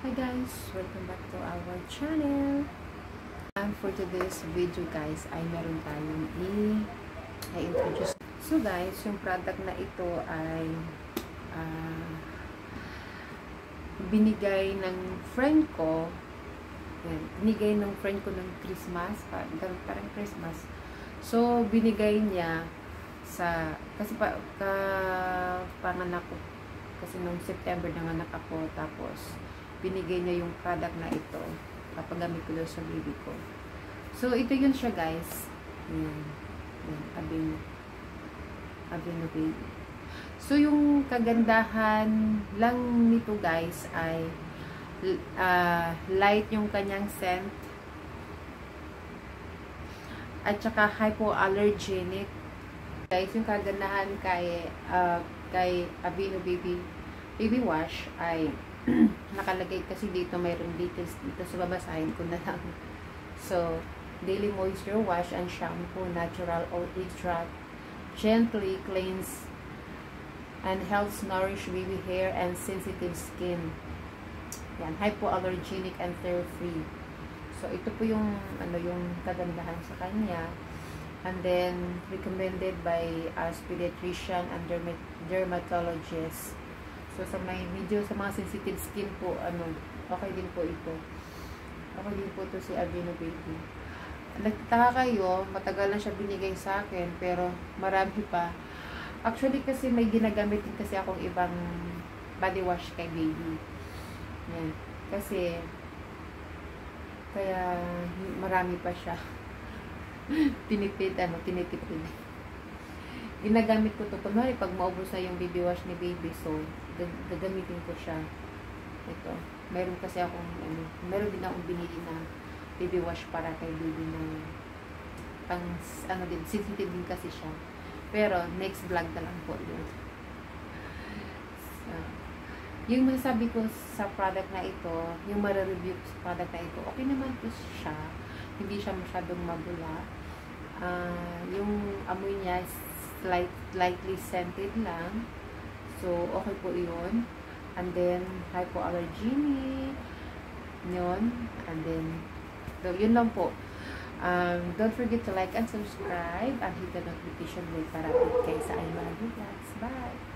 Hi guys, welcome back to our channel. And for today's video guys ay meron tayong i-introduce. So guys, yung product na ito ay binigay ng friend ko. Yan, binigay ng friend ko ng Christmas, parang Christmas. So binigay niya sa kasi panganak ko kasi nung September nanganak ako, tapos binigay niya yung product na ito papagamit ko daw sa baby ko. So ito yun siya guys, yan Aveeno baby. So yung kagandahan lang nito guys ay light yung kanyang scent at saka hypoallergenic guys. Yung kagandahan kay Aveeno baby wash ay nakalagay kasi dito, mayroong details dito, so babasahin ko na lang. So daily moisture wash and shampoo, natural oat extract, gently cleanse and helps nourish baby hair and sensitive skin. Yan, hypoallergenic and tear free. So ito po yung yung kagandahan sa kanya. And then recommended by us pediatrician and dermatologist. So sa sa mga sensitive skin po, okay din po ito. Okay din po ito si Aveeno baby. Nagtataka kayo, matagal na siya binigay sa akin, pero marami pa. Actually kasi may ginagamit din kasi akong ibang body wash kay baby. Yan. Kasi kaya marami pa siya. tinipid. Ginagamit ko to kunwari pag maubos na yung baby wash ni baby, so gagamitin ko siya. Ito, meron kasi akong meron din akong binili na baby wash para kay baby na pang din, sensitive din kasi siya. Pero next vlog na lang po yun. So, yung masasabi ko sa product na ito, yung mare-review sa product na ito, okay naman po siya, hindi siya masyadong mabula. Yung amoy niya lightly scented lang. So, okay po yun. And then, hypoallergenic. Yun. And then, so, yun lang po. Don't forget to like and subscribe and hit the notification bell para update kayo sa iMaravi Vlogs. Bye!